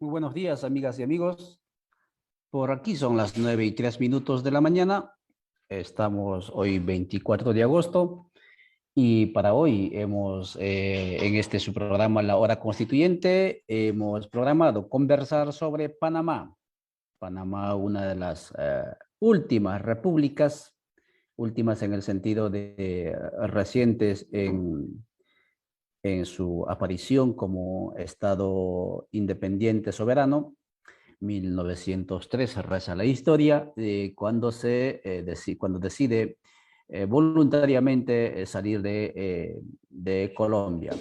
Muy buenos días, amigas y amigos. Por aquí son las 9:03 de la mañana. Estamos hoy 24 de agosto y para hoy hemos, en este su programa La Hora Constituyente, hemos programado conversar sobre Panamá. Panamá, una de las últimas repúblicas, últimas en el sentido de recientes en su aparición como Estado independiente soberano. 1903 reza la historia, cuando decide voluntariamente salir de Colombia.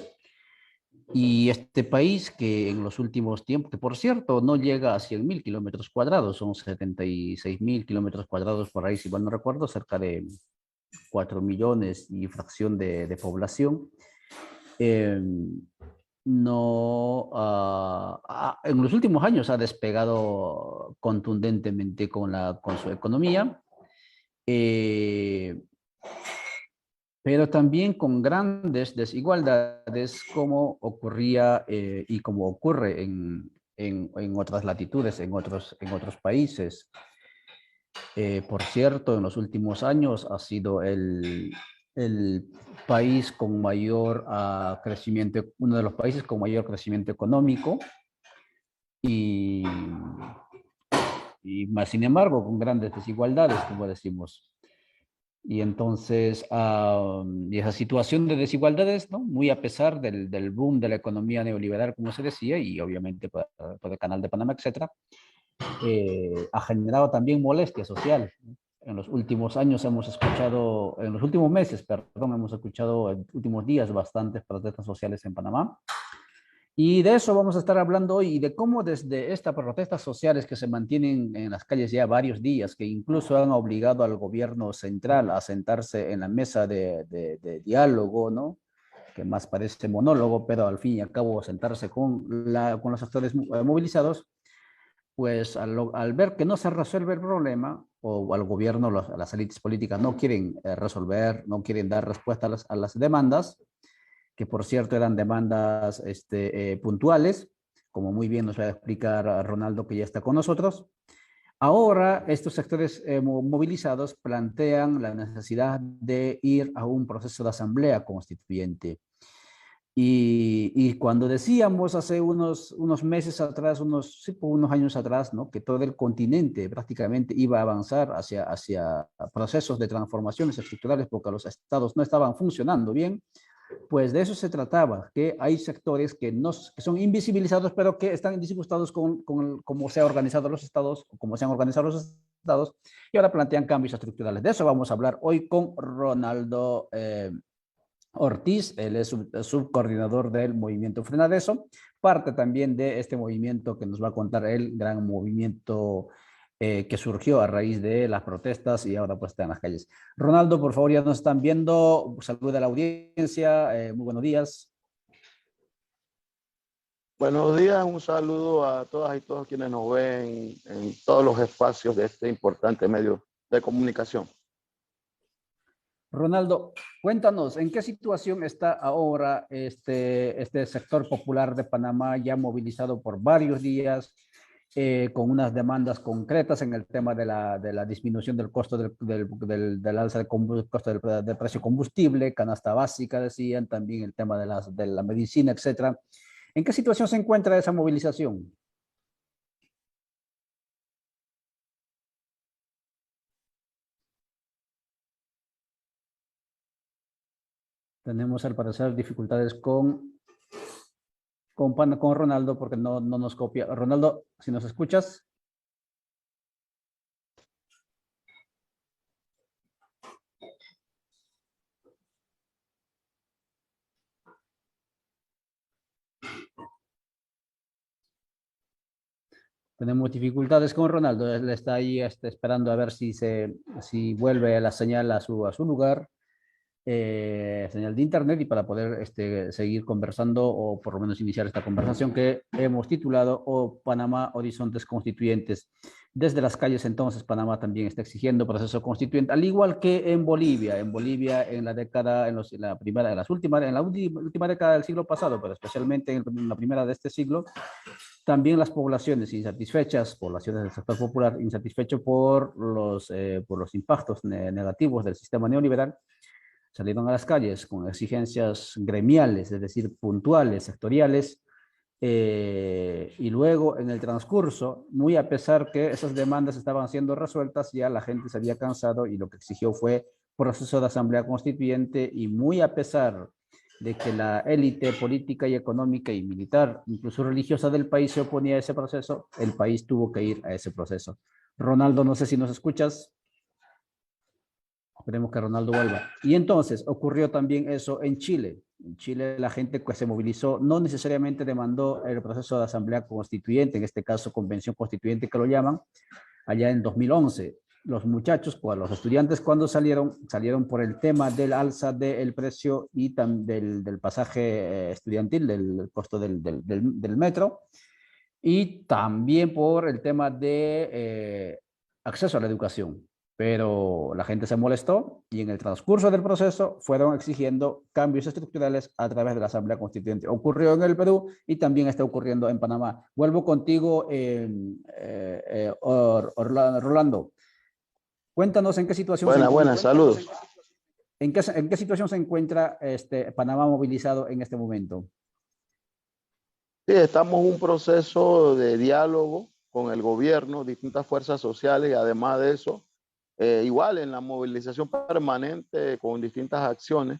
Y este país que en los últimos tiempos, que por cierto no llega a 100.000 kilómetros cuadrados, son 76.000 kilómetros cuadrados por ahí, si mal no recuerdo, cerca de 4 millones y fracción de población. eh, no, en los últimos años ha despegado contundentemente con su economía, eh, pero también con grandes desigualdades como ocurría y como ocurre en otras latitudes, en otros países. Por cierto, en los últimos años ha sido el país con mayor crecimiento, uno de los países con mayor crecimiento económico y, y más, sin embargo, con grandes desigualdades, como decimos. Y entonces, y esa situación de desigualdades, ¿no? Muy a pesar del boom de la economía neoliberal, como se decía, y obviamente por el Canal de Panamá, etcétera, ha generado también molestia social. En los últimos años hemos escuchado, en los últimos meses, perdón, hemos escuchado en los últimos días bastantes protestas sociales en Panamá. Y de eso vamos a estar hablando hoy y de cómo desde estas protestas sociales que se mantienen en las calles ya varios días, que incluso han obligado al gobierno central a sentarse en la mesa de diálogo, ¿no? Que más parece monólogo, pero al fin y al cabo sentarse con los actores movilizados, pues al ver que no se resuelve el problema, o al gobierno, las élites políticas no quieren resolver, no quieren dar respuesta a las demandas, que por cierto eran demandas puntuales, como muy bien nos va a explicar a Ronaldo, que ya está con nosotros. Ahora estos sectores movilizados plantean la necesidad de ir a un proceso de asamblea constituyente. Y cuando decíamos hace unos meses atrás, sí, unos años atrás, ¿no? Que todo el continente prácticamente iba a avanzar hacia procesos de transformaciones estructurales porque los estados no estaban funcionando bien, pues de eso se trataba, que hay sectores que son invisibilizados, pero que están disgustados con cómo se han organizado los estados, cómo se han organizado los estados, y ahora plantean cambios estructurales. De eso vamos a hablar hoy con Ronaldo Ortiz. Él es subcoordinador del movimiento Frenadeso, parte también de este movimiento que nos va a contar el gran movimiento que surgió a raíz de las protestas y ahora pues está en las calles. Ronaldo, por favor, ya nos están viendo. Saluda a la audiencia. Muy buenos días. Buenos días, un saludo a todas y todos quienes nos ven en todos los espacios de este importante medio de comunicación. Ronaldo, cuéntanos, ¿en qué situación está ahora este sector popular de Panamá, ya movilizado por varios días, con unas demandas concretas en el tema de la disminución del costo del alza del costo del precio combustible, canasta básica, decían, también el tema de la medicina, etcétera? ¿En qué situación se encuentra esa movilización? Tenemos al parecer dificultades con Ronaldo porque no nos copia. Ronaldo, si nos escuchas. Tenemos dificultades con Ronaldo. Él está ahí esperando a ver si vuelve la señal a su lugar, señal de internet, y para poder seguir conversando o por lo menos iniciar esta conversación que hemos titulado Panamá Horizontes Constituyentes. Desde las calles entonces Panamá también está exigiendo proceso constituyente, al igual que en Bolivia. En Bolivia en la década, en la última década del siglo pasado, pero especialmente en la primera de este siglo, También las poblaciones insatisfechas, poblaciones del sector popular insatisfecho por los impactos negativos del sistema neoliberal, salieron a las calles con exigencias gremiales, es decir, puntuales, sectoriales, y luego en el transcurso, muy a pesar que esas demandas estaban siendo resueltas, ya la gente se había cansado y lo que exigió fue proceso de asamblea constituyente y muy a pesar de que la élite política y económica y militar, incluso religiosa del país se oponía a ese proceso, el país tuvo que ir a ese proceso. Ronaldo, no sé si nos escuchas. Esperemos que Ronaldo vuelva. Y entonces ocurrió también eso en Chile. En Chile la gente que se movilizó no necesariamente demandó el proceso de asamblea constituyente, en este caso convención constituyente que lo llaman, allá en 2011. Los muchachos, pues, los estudiantes cuando salieron por el tema del alza del precio y del pasaje estudiantil, del costo del metro, y también por el tema de acceso a la educación. Pero la gente se molestó y en el transcurso del proceso fueron exigiendo cambios estructurales a través de la Asamblea Constituyente. Ocurrió en el Perú y también está ocurriendo en Panamá. Vuelvo contigo, Rolando. Cuéntanos en qué situación se Buenas, encuentra, buenas, saludos. en qué situación se encuentra Panamá movilizado en este momento. Sí, estamos en un proceso de diálogo con el gobierno, distintas fuerzas sociales y además de eso, igual en la movilización permanente con distintas acciones.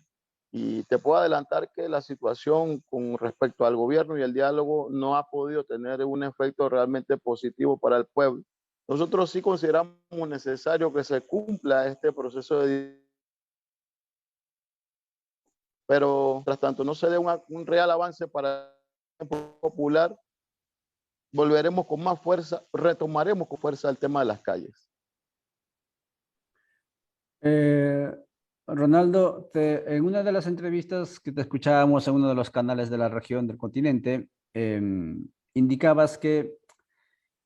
Y te puedo adelantar que la situación con respecto al gobierno y el diálogo no ha podido tener un efecto realmente positivo para el pueblo. Nosotros sí consideramos necesario que se cumpla este proceso de, pero tras tanto no se dé un real avance para el popular, volveremos con más fuerza, retomaremos con fuerza el tema de las calles. Eh, Ronaldo, en una de las entrevistas que te escuchábamos en uno de los canales de la región del continente, indicabas que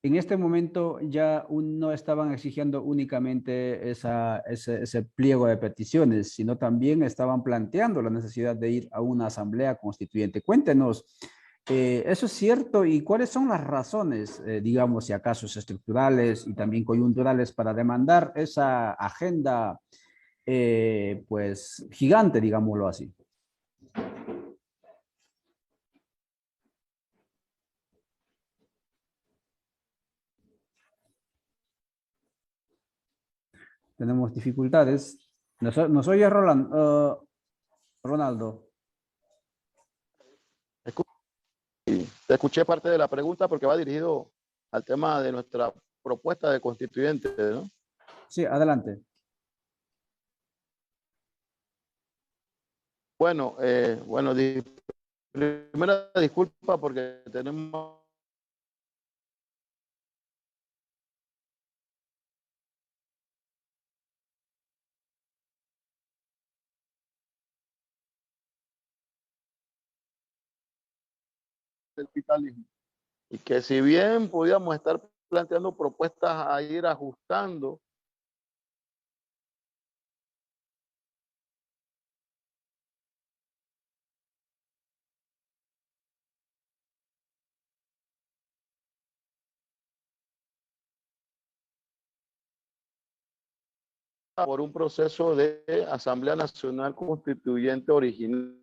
en este momento ya no estaban exigiendo únicamente ese pliego de peticiones, sino también estaban planteando la necesidad de ir a una asamblea constituyente. Cuéntenos, ¿eso es cierto? ¿Y cuáles son las razones, digamos, si acaso estructurales y también coyunturales para demandar esa agenda, pues, gigante, digámoslo así? Tenemos dificultades. ¿Nos oye Ronaldo? Te escuché parte de la pregunta porque va dirigido al tema de nuestra propuesta de constituyente, ¿no? Sí, adelante. Bueno, primera disculpa porque tenemos el capitalismo y que si bien podíamos estar planteando propuestas a ir ajustando por un proceso de Asamblea Nacional Constituyente original,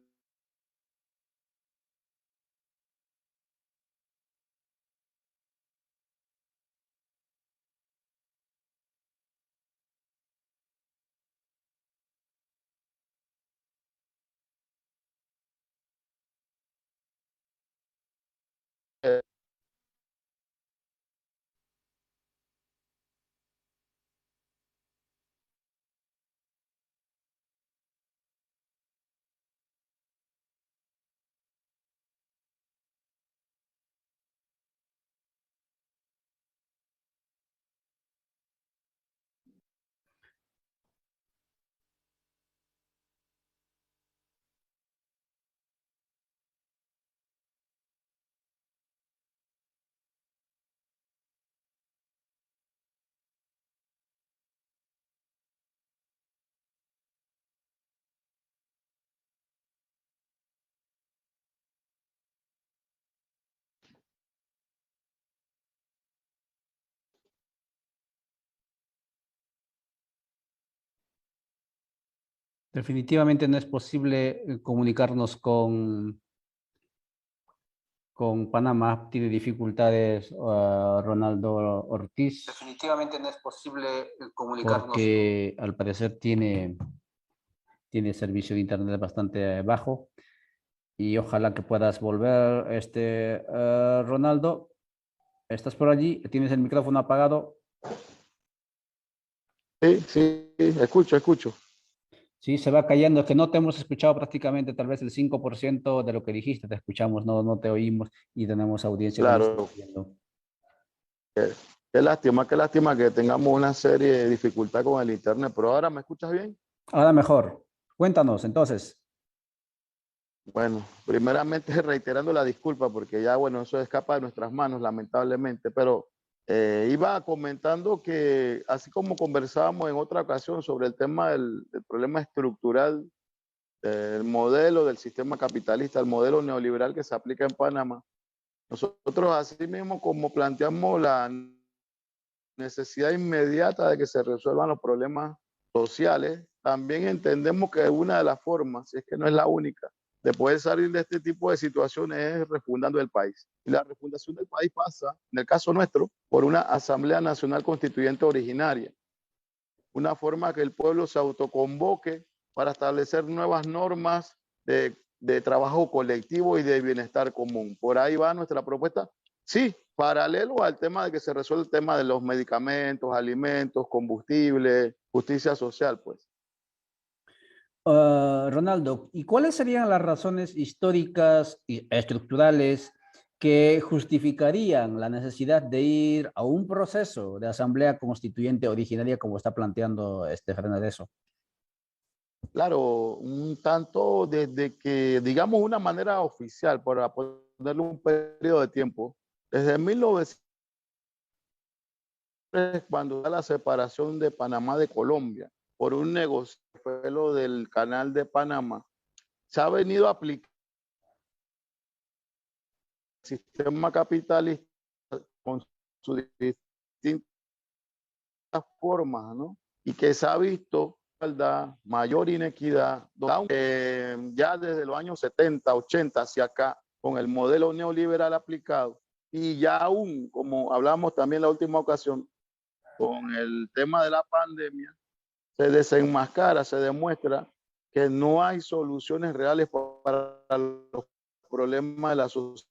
Definitivamente no es posible comunicarnos con Panamá. Tiene dificultades Ronaldo Ortiz. Definitivamente no es posible comunicarnos. Porque al parecer tiene servicio de internet bastante bajo. Y ojalá que puedas volver, Ronaldo. ¿Estás por allí? ¿Tienes el micrófono apagado? Sí, sí, escucho, escucho. Sí, se va cayendo. Es que no te hemos escuchado prácticamente, tal vez el 5% de lo que dijiste, te escuchamos, no te oímos y tenemos audiencia que nos está Claro, viendo. qué lástima que tengamos una serie de dificultades con el internet, pero ahora me escuchas bien. Ahora mejor. Cuéntanos, entonces. Bueno, primeramente reiterando la disculpa porque ya, bueno, eso escapa de nuestras manos, lamentablemente, pero iba comentando que así como conversábamos en otra ocasión sobre el tema del problema estructural del modelo del sistema capitalista, el modelo neoliberal que se aplica en Panamá, nosotros así mismo como planteamos la necesidad inmediata de que se resuelvan los problemas sociales, también entendemos que una de las formas, si es que no es la única, de poder salir de este tipo de situaciones es refundando el país. Y la refundación del país pasa, en el caso nuestro, por una Asamblea Nacional Constituyente originaria, una forma que el pueblo se autoconvoque para establecer nuevas normas de trabajo colectivo y de bienestar común. Por ahí va nuestra propuesta. Sí, paralelo al tema de que se resuelve el tema de los medicamentos, alimentos, combustible, justicia social, pues. Ronaldo, ¿y cuáles serían las razones históricas y estructurales que justificarían la necesidad de ir a un proceso de asamblea constituyente originaria como está planteando Fernández? Claro, un tanto desde que, digamos, una manera oficial, para ponerle un periodo de tiempo, desde 1900, cuando da la separación de Panamá de Colombia por un negocio, fue lo del canal de Panamá, se ha venido aplicando el sistema capitalista con sus distintas formas, ¿no? Y que se ha visto mayor inequidad, ya desde los años 70, 80 hacia acá, con el modelo neoliberal aplicado, y ya aún, como hablamos también la última ocasión, con el tema de la pandemia, se desenmascara, se demuestra que no hay soluciones reales para los problemas de la sociedad.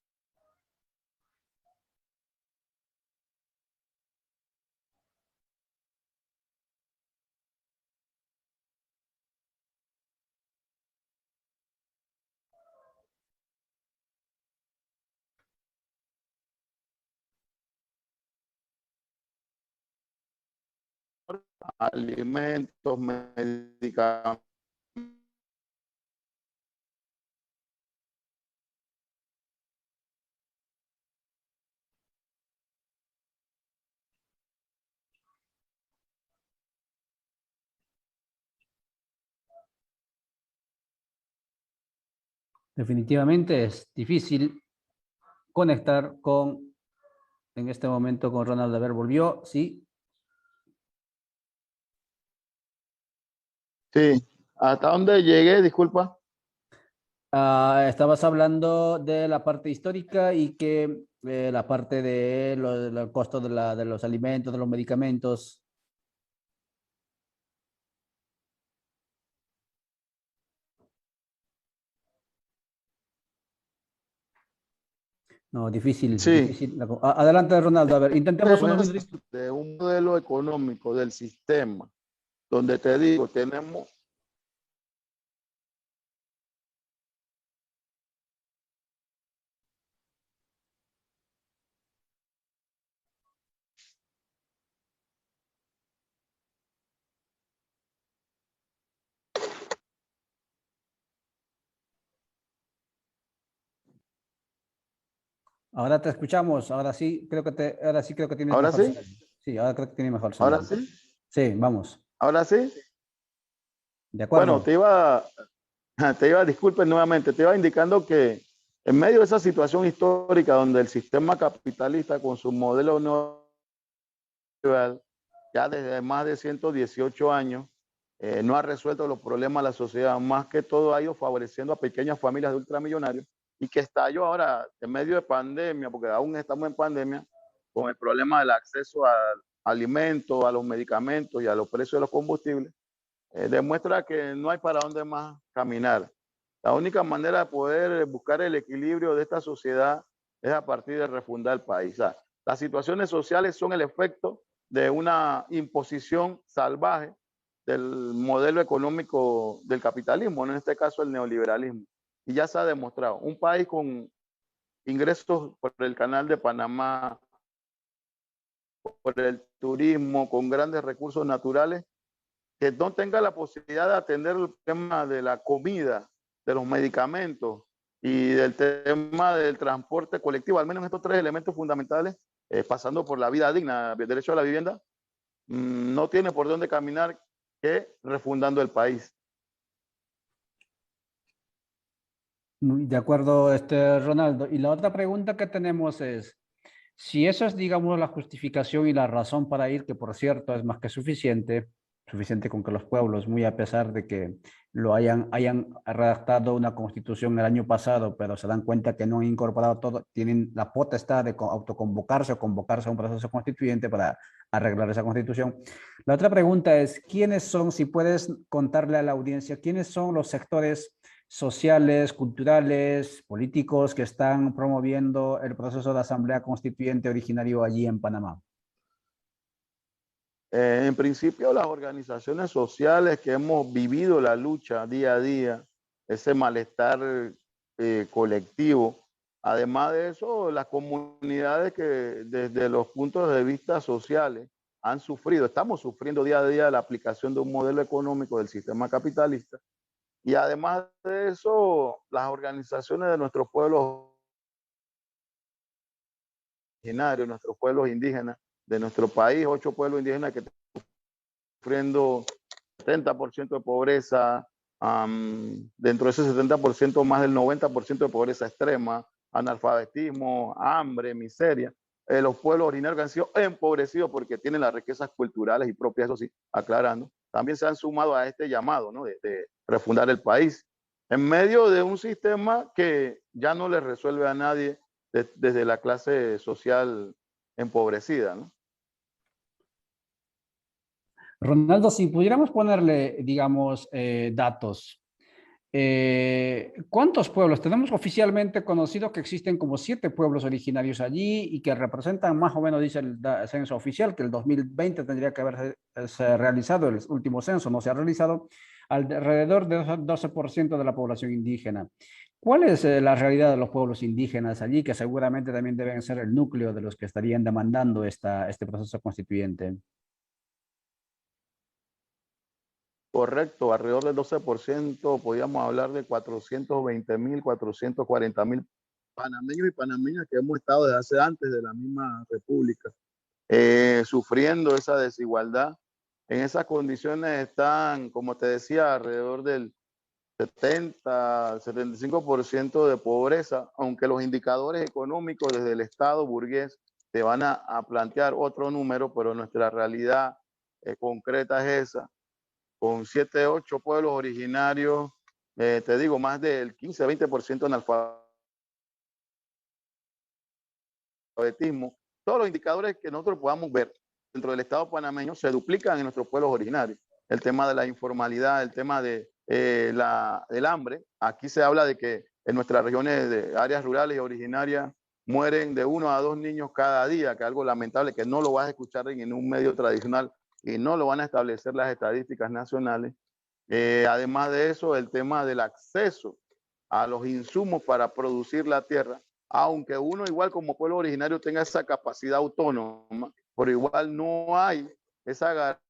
Alimentos, medicamentos. Definitivamente es difícil conectar en este momento con Ronald. A ver, volvió, sí. Sí, ¿hasta dónde llegué? Disculpa. Estabas hablando de la parte histórica y que la parte del costo de los alimentos, de los medicamentos. No, difícil, Sí, difícil. Adelante, Ronaldo. A ver, intentemos unos minutitos. de un modelo económico del sistema, donde te digo, tenemos. Ahora te escuchamos. Ahora sí creo que tienes ¿Ahora mejor sí? señal. Sí, ahora creo que tienes mejor ¿Ahora señal. sí? Sí, vamos. ¿Ahora sí? De Bueno, acuerdo. disculpen nuevamente, te iba indicando que en medio de esa situación histórica donde el sistema capitalista con su modelo neoliberal, ya desde más de 118 años, no ha resuelto los problemas de la sociedad, más que todo ha ido favoreciendo a pequeñas familias de ultramillonarios y que estalló ahora en medio de pandemia, porque aún estamos en pandemia, con el problema del acceso a alimentos, a los medicamentos y a los precios de los combustibles, demuestra que no hay para dónde más caminar. La única manera de poder buscar el equilibrio de esta sociedad es a partir de refundar el país. O sea, las situaciones sociales son el efecto de una imposición salvaje del modelo económico del capitalismo, en este caso el neoliberalismo. Y ya se ha demostrado, un país con ingresos por el canal de Panamá, por el turismo, con grandes recursos naturales, que no tenga la posibilidad de atender el tema de la comida, de los medicamentos y del tema del transporte colectivo, al menos estos tres elementos fundamentales, pasando por la vida digna, el derecho a la vivienda, no tiene por dónde caminar que refundando el país. Muy de acuerdo, Ronaldo. Y la otra pregunta que tenemos es, si eso es, digamos, la justificación y la razón para ir, que por cierto es más que suficiente, suficiente con que los pueblos, muy a pesar de que hayan redactado una constitución el año pasado, pero se dan cuenta que no han incorporado todo, tienen la potestad de autoconvocarse o convocarse a un proceso constituyente para arreglar esa constitución. La otra pregunta es, ¿quiénes son, si puedes contarle a la audiencia, quiénes son los sectores sociales, culturales, políticos que están promoviendo el proceso de asamblea constituyente originario allí en Panamá? En principio, las organizaciones sociales que hemos vivido la lucha día a día, ese malestar colectivo. Además de eso, las comunidades que desde los puntos de vista sociales han sufrido, estamos sufriendo día a día la aplicación de un modelo económico del sistema capitalista. Y además de eso, las organizaciones de nuestros pueblos originarios, nuestros pueblos indígenas de nuestro país, 8 pueblos indígenas que están sufriendo 70% de pobreza, dentro de ese 70% más del 90% de pobreza extrema, analfabetismo, hambre, miseria. Los pueblos originarios que han sido empobrecidos porque tienen las riquezas culturales y propias, eso sí, aclarando, también se han sumado a este llamado, ¿no?, de refundar el país en medio de un sistema que ya no le resuelve a nadie desde la clase social empobrecida, ¿no? Ronaldo, si pudiéramos ponerle, digamos, datos, ¿cuántos pueblos? Tenemos oficialmente conocido que existen como 7 pueblos originarios allí y que representan más o menos, dice el censo oficial, que el 2020 tendría que haberse realizado, el último censo no se ha realizado, alrededor de 12% de la población indígena. ¿Cuál es la realidad de los pueblos indígenas allí, que seguramente también deben ser el núcleo de los que estarían demandando este proceso constituyente? Correcto, alrededor del 12%, podríamos hablar de 420.000, 440.000 panameños y panameñas que hemos estado desde hace antes de la misma república, sufriendo esa desigualdad. En esas condiciones están, como te decía, alrededor del 75% de pobreza, aunque los indicadores económicos desde el Estado burgués te van a plantear otro número, pero nuestra realidad concreta es esa, con 7, 8 pueblos originarios, te digo, más del 15-20% analfabetismo. Todos los indicadores que nosotros podamos ver dentro del Estado panameño se duplican en nuestros pueblos originarios. El tema de la informalidad, el tema de del hambre. Aquí se habla de que en nuestras regiones de áreas rurales y originarias mueren de 1 a 2 niños cada día, que es algo lamentable, que no lo vas a escuchar en un medio tradicional y no lo van a establecer las estadísticas nacionales. Además de eso, el tema del acceso a los insumos para producir la tierra, aunque uno igual como pueblo originario tenga esa capacidad autónoma, pero igual no hay esa garantía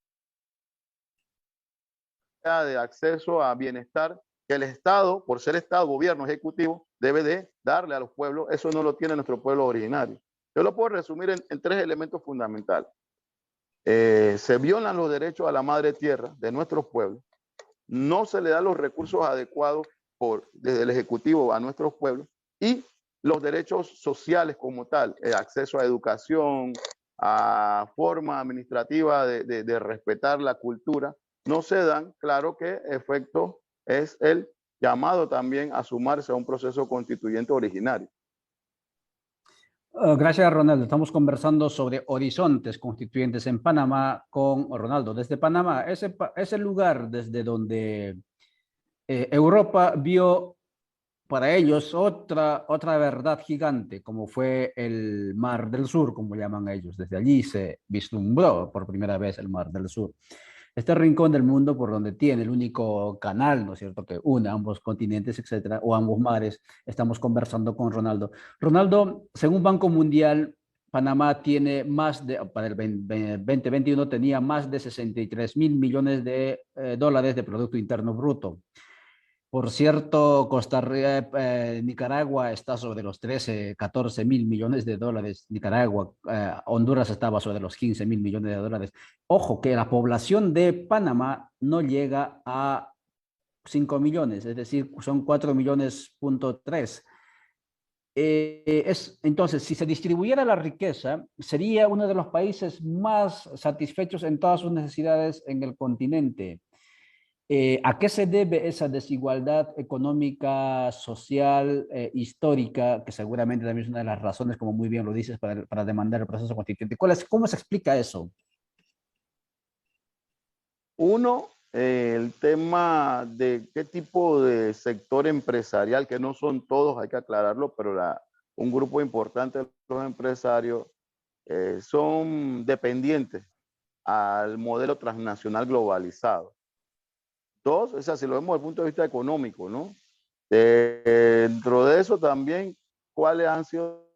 de acceso a bienestar que el Estado, por ser Estado, gobierno ejecutivo, debe de darle a los pueblos. Eso no lo tiene nuestro pueblo originario. Yo lo puedo resumir en 3 elementos fundamentales. Se violan los derechos a la madre tierra de nuestros pueblos, no se le dan los recursos adecuados desde el Ejecutivo a nuestros pueblos y los derechos sociales como tal, acceso a educación, a forma administrativa de respetar la cultura, no se dan, claro que efecto es el llamado también a sumarse a un proceso constituyente originario. Gracias, Ronaldo. Estamos conversando sobre horizontes constituyentes en Panamá con Ronaldo desde Panamá. Ese lugar desde donde Europa vio para ellos otra verdad gigante, como fue el Mar del Sur, como llaman ellos. Desde allí se vislumbró por primera vez el Mar del Sur. Este rincón del mundo por donde tiene el único canal, ¿no es cierto?, que une ambos continentes, etcétera, o ambos mares. Estamos conversando con Ronaldo. Ronaldo, según Banco Mundial, Panamá tiene para el 2021 tenía más de 63 mil millones de dólares de Producto Interno Bruto. Por cierto, Nicaragua está sobre los 13, 14 mil millones de dólares. Nicaragua, Honduras estaba sobre los 15 mil millones de dólares. Ojo, que la población de Panamá no llega a 5 millones, es decir, son 4 millones punto 3. Entonces, si se distribuyera la riqueza, sería uno de los países más satisfechos en todas sus necesidades en el continente. ¿A qué se debe esa desigualdad económica, social, histórica, que seguramente también es una de las razones, como muy bien lo dices, para demandar el proceso constituyente? ¿Cómo se explica eso? Uno, el tema de qué tipo de sector empresarial, que no son todos, hay que aclararlo, pero un grupo importante de los empresarios son dependientes al modelo transnacional globalizado. Dos, o sea, si lo vemos desde el punto de vista económico, ¿no? Dentro de eso también, ¿cuáles han sido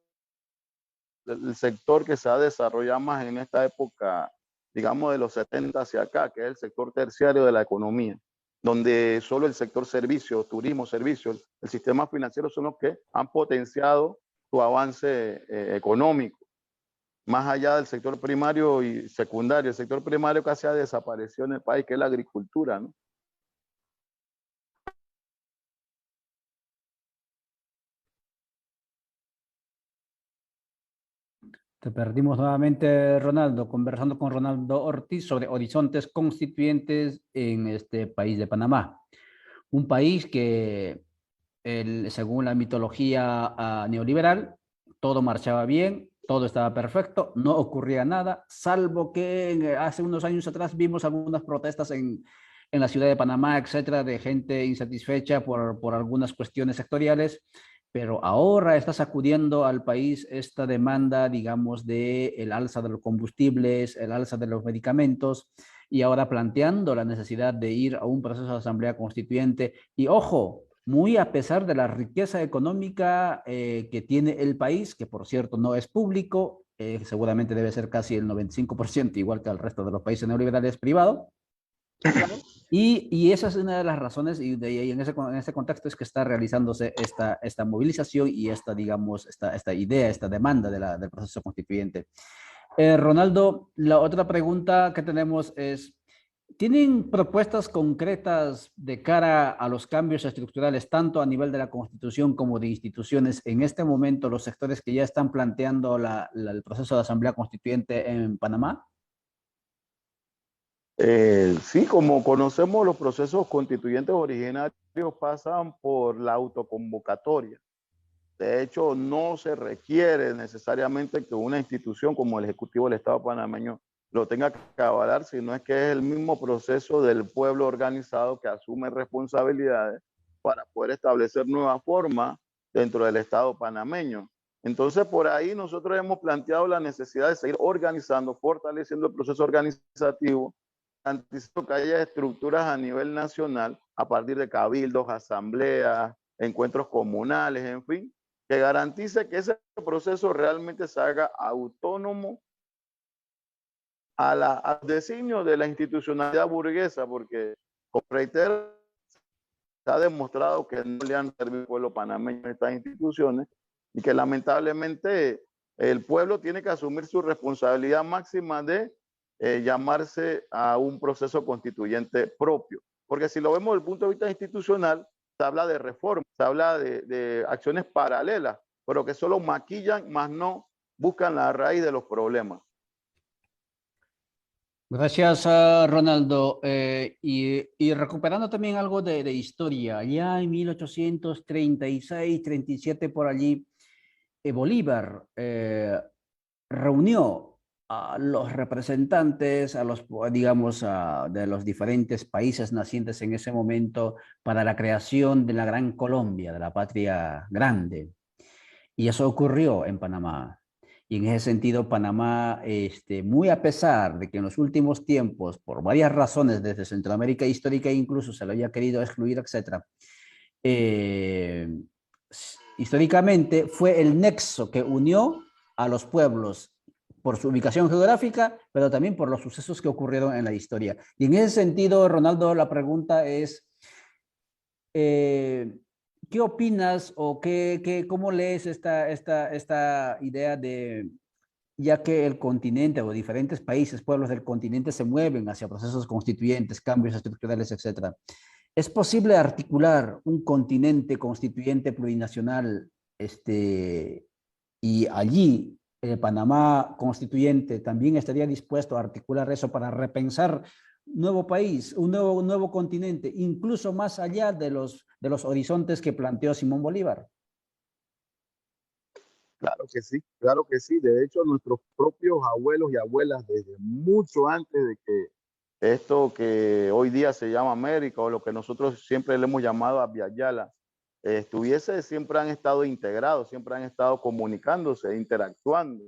el sector que se ha desarrollado más en esta época, digamos de los 70 hacia acá, que es el sector terciario de la economía, donde solo el sector servicios, turismo, servicios, el sistema financiero son los que han potenciado su avance económico, más allá del sector primario y secundario. El sector primario casi ha desaparecido en el país, que es la agricultura, ¿no? Te perdimos nuevamente, Ronaldo, conversando con Ronaldo Ortiz sobre horizontes constituyentes en este país de Panamá. Un país que, según la mitología neoliberal, todo marchaba bien, todo estaba perfecto, no ocurría nada, salvo que hace unos años atrás vimos algunas protestas en la ciudad de Panamá, etcétera, de gente insatisfecha por algunas cuestiones sectoriales, pero ahora está sacudiendo al país esta demanda, digamos, de el alza de los combustibles, el alza de los medicamentos, y ahora planteando la necesidad de ir a un proceso de asamblea constituyente. Y ojo, muy a pesar de la riqueza económica que tiene el país, que por cierto no es público, seguramente debe ser casi el 95%, igual que el resto de los países neoliberales, privado. Y esa es una de las razones, y en ese contexto es que está realizándose esta movilización y digamos, esta idea, esta demanda del proceso constituyente. Ronaldo, la otra pregunta que tenemos es, ¿tienen propuestas concretas de cara a los cambios estructurales, tanto a nivel de la Constitución como de instituciones, en este momento los sectores que ya están planteando el proceso de asamblea constituyente en Panamá? Sí, como conocemos, los procesos constituyentes originarios pasan por la autoconvocatoria. De hecho, no se requiere necesariamente que una institución como el Ejecutivo del Estado panameño lo tenga que avalar, sino es que es el mismo proceso del pueblo organizado que asume responsabilidades para poder establecer nuevas formas dentro del Estado panameño. Entonces, por ahí nosotros hemos planteado la necesidad de seguir organizando, fortaleciendo el proceso organizativo, garantizando que haya estructuras a nivel nacional a partir de cabildos, asambleas, encuentros comunales, en fin, que garantice que ese proceso realmente se haga autónomo al designio de la institucionalidad burguesa, porque, como reitero, se ha demostrado que no le han servido al pueblo panameño estas instituciones y que lamentablemente el pueblo tiene que asumir su responsabilidad máxima de llamarse a un proceso constituyente propio. Porque si lo vemos desde el punto de vista institucional, se habla de reformas, se habla de acciones paralelas, pero que solo maquillan, más no buscan la raíz de los problemas. Gracias, Ronaldo. Y recuperando también algo de historia, ya en 1836, 37 por allí, Bolívar reunió a los representantes, a los, digamos, de los diferentes países nacientes en ese momento para la creación de la Gran Colombia, de la patria grande. Y eso ocurrió en Panamá. Y en ese sentido, Panamá, muy a pesar de que en los últimos tiempos, por varias razones, desde Centroamérica histórica incluso se lo había querido excluir, etcétera, eh, históricamente fue el nexo que unió a los pueblos por su ubicación geográfica, pero también por los sucesos que ocurrieron en la historia. Y en ese sentido, Ronaldo, la pregunta es, eh, ¿qué opinas o cómo lees esta idea de, ya que el continente o diferentes países, pueblos del continente se mueven hacia procesos constituyentes, cambios estructurales, etcétera? ¿Es posible articular un continente constituyente plurinacional, y allí Panamá constituyente también estaría dispuesto a articular eso para repensar un nuevo país, un nuevo continente, incluso más allá de los horizontes que planteó Simón Bolívar? Claro que sí, claro que sí. De hecho, nuestros propios abuelos y abuelas, desde mucho antes de que esto que hoy día se llama América, o lo que nosotros siempre le hemos llamado Abya-Yala, estuviese, siempre han estado integrados, siempre han estado comunicándose, interactuando.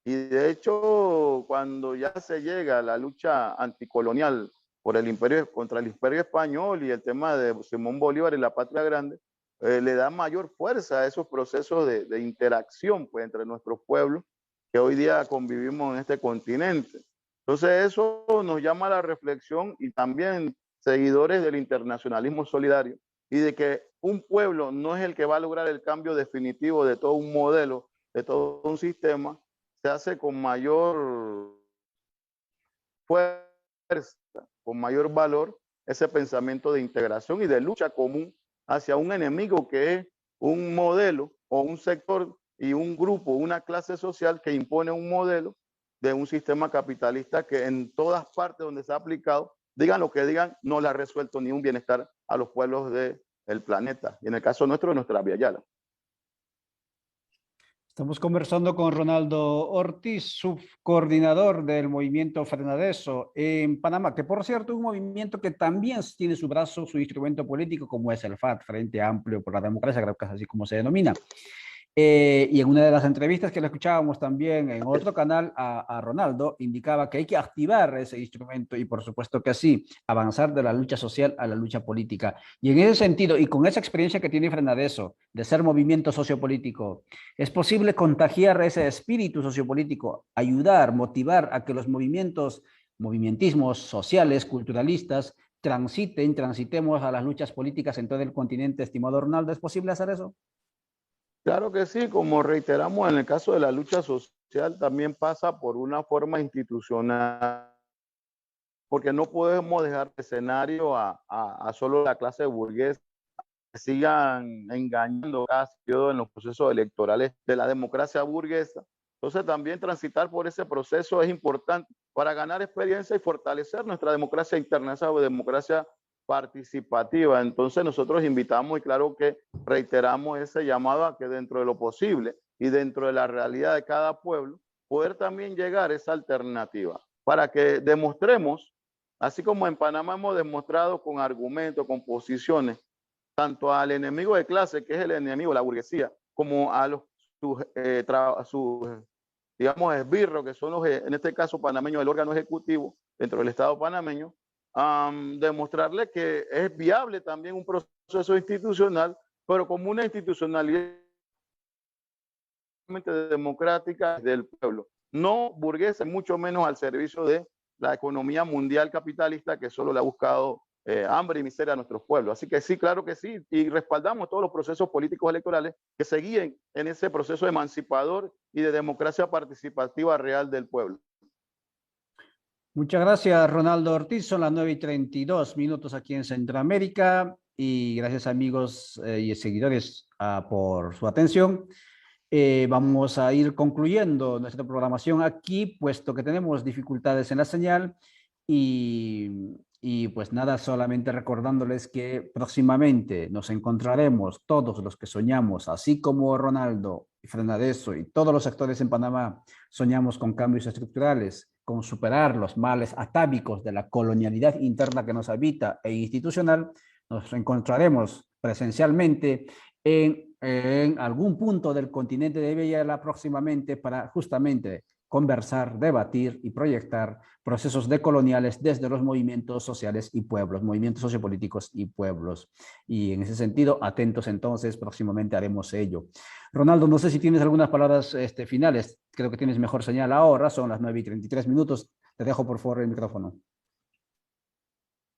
Y de hecho, cuando ya se llega a la lucha anticolonial por el imperio, contra el imperio español y el tema de Simón Bolívar y la patria grande, le da mayor fuerza a esos procesos de interacción, pues, entre nuestros pueblos que hoy día convivimos en este continente. Entonces eso nos llama a la reflexión, y también seguidores del internacionalismo solidario, y de que un pueblo no es el que va a lograr el cambio definitivo de todo un modelo, de todo un sistema. Se hace con mayor fuerza, con mayor valor, ese pensamiento de integración y de lucha común hacia un enemigo que es un modelo o un sector y un grupo, una clase social que impone un modelo de un sistema capitalista que en todas partes donde se ha aplicado, digan lo que digan, no le ha resuelto ni un bienestar a los pueblos del planeta. Y en el caso nuestro, de nuestra Via Yala. Estamos conversando con Ronaldo Ortiz, subcoordinador del movimiento Frenadeso en Panamá, que por cierto es un movimiento que también tiene su brazo, su instrumento político, como es el FAT, Frente Amplio por la Democracia, creo que es así como se denomina. Y en una de las entrevistas que le escuchábamos también en otro canal a Ronaldo, indicaba que hay que activar ese instrumento y por supuesto que así, avanzar de la lucha social a la lucha política. Y en ese sentido, y con esa experiencia que tiene Frenadeso de ser movimiento sociopolítico, es posible contagiar ese espíritu sociopolítico, ayudar, motivar a que los movimentismos sociales, culturalistas, transitemos a las luchas políticas en todo el continente, estimado Ronaldo. ¿Es posible hacer eso? Claro que sí, como reiteramos, en el caso de la lucha social también pasa por una forma institucional, porque no podemos dejar de escenario a solo la clase burguesa que sigan engañando cada periodo en los procesos electorales de la democracia burguesa. Entonces también transitar por ese proceso es importante para ganar experiencia y fortalecer nuestra democracia interna, esa democracia participativa. Entonces nosotros invitamos, y claro que reiteramos ese llamado a que dentro de lo posible y dentro de la realidad de cada pueblo, poder también llegar a esa alternativa para que demostremos, así como en Panamá hemos demostrado con argumentos, con posiciones, tanto al enemigo de clase, que es el enemigo, la burguesía, como a sus digamos, esbirros, que son los, en este caso panameños, el órgano ejecutivo dentro del Estado panameño, demostrarle que es viable también un proceso institucional, pero como una institucionalidad democrática del pueblo, no burguesa, mucho menos al servicio de la economía mundial capitalista que solo le ha buscado hambre y miseria a nuestros pueblos. Así que sí, claro que sí, y respaldamos todos los procesos políticos electorales que se guíen en ese proceso emancipador y de democracia participativa real del pueblo. Muchas gracias, Ronaldo Ortiz. Son las 9:32 aquí en Centroamérica y gracias amigos y seguidores por su atención. Vamos a ir concluyendo nuestra programación aquí, puesto que tenemos dificultades en la señal y pues nada, solamente recordándoles que próximamente nos encontraremos todos los que soñamos, así como Ronaldo y Frenadeso y todos los actores en Panamá, soñamos con cambios estructurales, con superar los males atávicos de la colonialidad interna que nos habita e institucional. Nos encontraremos presencialmente en algún punto del continente de Villayala próximamente para justamente conversar, debatir y proyectar procesos decoloniales desde los movimientos sociales y pueblos, movimientos sociopolíticos y pueblos. Y en ese sentido, atentos entonces, próximamente haremos ello. Ronaldo, no sé si tienes algunas palabras finales, creo que tienes mejor señal ahora, son las 9:33. Te dejo por favor el micrófono.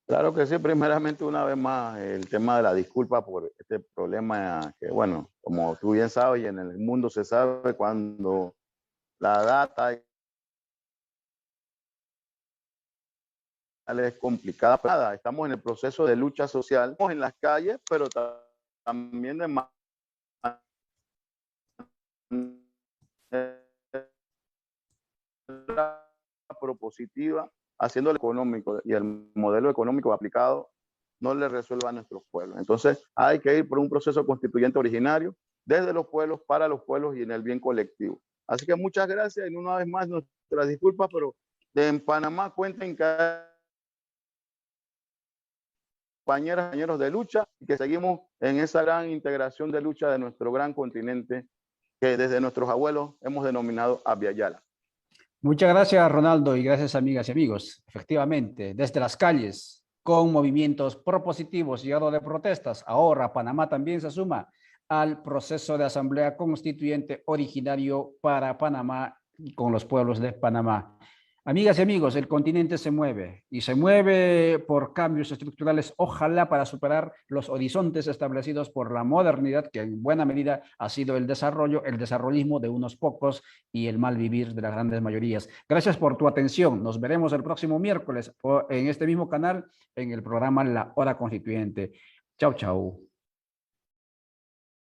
Claro que sí, primeramente una vez más el tema de la disculpa por este problema que, bueno, como tú bien sabes y en el mundo se sabe, cuando la data es complicada. Estamos en el proceso de lucha social, estamos en las calles, pero también de manera propositiva, haciendo el económico y el modelo económico aplicado no le resuelva a nuestros pueblos. Entonces hay que ir por un proceso constituyente originario desde los pueblos, para los pueblos y en el bien colectivo. Así que muchas gracias y una vez más nuestras disculpas, pero en Panamá cuenten compañeras, compañeros de lucha y que seguimos en esa gran integración de lucha de nuestro gran continente que desde nuestros abuelos hemos denominado Abya-Yala. Muchas gracias, Ronaldo, y gracias, amigas y amigos. Efectivamente, desde las calles, con movimientos propositivos y de protestas, ahora Panamá también se suma al proceso de asamblea constituyente originario para Panamá y con los pueblos de Panamá. Amigas y amigos, el continente se mueve y se mueve por cambios estructurales, ojalá para superar los horizontes establecidos por la modernidad, que en buena medida ha sido el desarrollo, el desarrollismo de unos pocos y el mal vivir de las grandes mayorías. Gracias por tu atención. Nos veremos el próximo miércoles en este mismo canal en el programa La Hora Constituyente. Chau, chau.